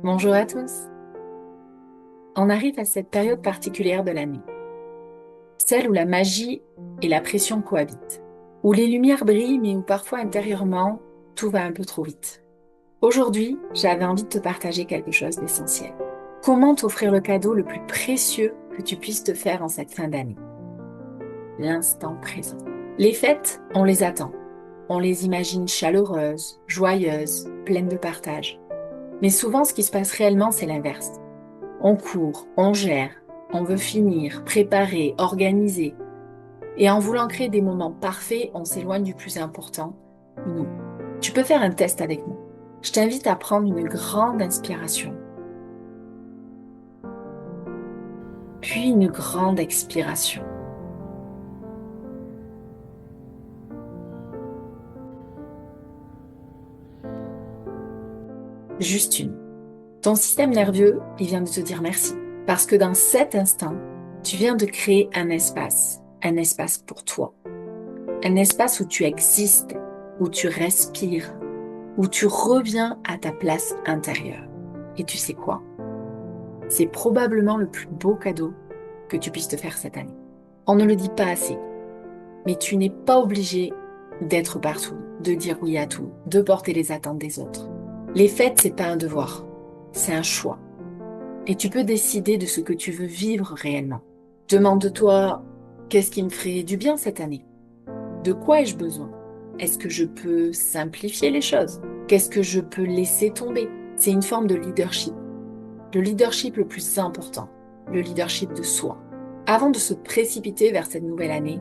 Bonjour à tous. On arrive à cette période particulière de l'année, celle où la magie et la pression cohabitent, où les lumières brillent mais où parfois intérieurement tout va un peu trop vite. Aujourd'hui, j'avais envie de te partager quelque chose d'essentiel. Comment t'offrir le cadeau le plus précieux que tu puisses te faire en cette fin d'année? L'instant présent. Les fêtes, on les attend. On les imagine chaleureuses, joyeuses, pleines de partage. Mais souvent, ce qui se passe réellement, c'est l'inverse. On court, on gère, on veut finir, préparer, organiser. Et en voulant créer des moments parfaits, on s'éloigne du plus important, nous. Tu peux faire un test avec moi. Je t'invite à prendre une grande inspiration, puis une grande expiration. Juste une. Ton système nerveux, il vient de te dire merci. Parce que dans cet instant, tu viens de créer un espace pour toi. Un espace où tu existes, où tu respires, où tu reviens à ta place intérieure. Et tu sais quoi? C'est probablement le plus beau cadeau que tu puisses te faire cette année. On ne le dit pas assez, mais tu n'es pas obligé d'être partout, de dire oui à tout, de porter les attentes des autres. Les fêtes, c'est pas un devoir, c'est un choix. Et tu peux décider de ce que tu veux vivre réellement. Demande-toi, qu'est-ce qui me ferait du bien cette année? De quoi ai-je besoin? Est-ce que je peux simplifier les choses? Qu'est-ce que je peux laisser tomber? C'est une forme de leadership. Le leadership le plus important, le leadership de soi. Avant de se précipiter vers cette nouvelle année,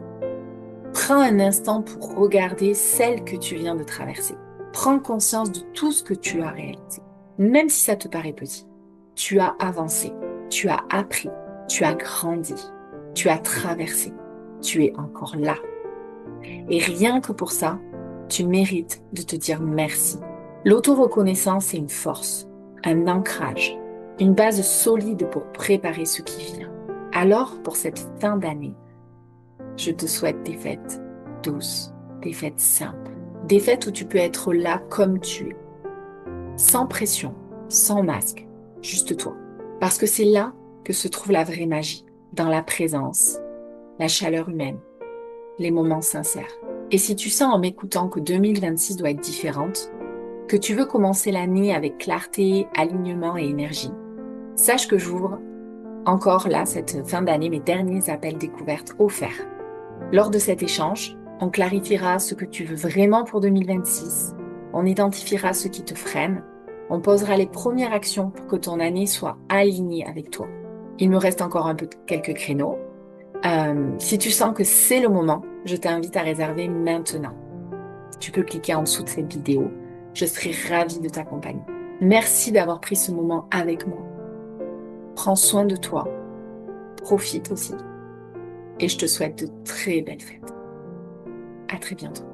prends un instant pour regarder celle que tu viens de traverser. Prends conscience de tout ce que tu as réalisé. Même si ça te paraît petit, tu as avancé, tu as appris, tu as grandi, tu as traversé, tu es encore là. Et rien que pour ça, tu mérites de te dire merci. L'auto-reconnaissance est une force, un ancrage, une base solide pour préparer ce qui vient. Alors, pour cette fin d'année, je te souhaite des fêtes douces, des fêtes simples, des fêtes où tu peux être là comme tu es, sans pression, sans masque, juste toi. Parce que c'est là que se trouve la vraie magie, dans la présence, la chaleur humaine, les moments sincères. Et si tu sens en m'écoutant que 2026 doit être différente, que tu veux commencer l'année avec clarté, alignement et énergie, sache que j'ouvre encore là, cette fin d'année, mes derniers appels découvertes offerts. Lors de cet échange, on clarifiera ce que tu veux vraiment pour 2026, on identifiera ce qui te freine, on posera les premières actions pour que ton année soit alignée avec toi. Il me reste encore quelques créneaux. Si tu sens que c'est le moment, je t'invite à réserver maintenant. Tu peux cliquer en dessous de cette vidéo. Je serai ravie de t'accompagner. Merci d'avoir pris ce moment avec moi. Prends soin de toi. Profite aussi. Et je te souhaite de très belles fêtes. À très bientôt.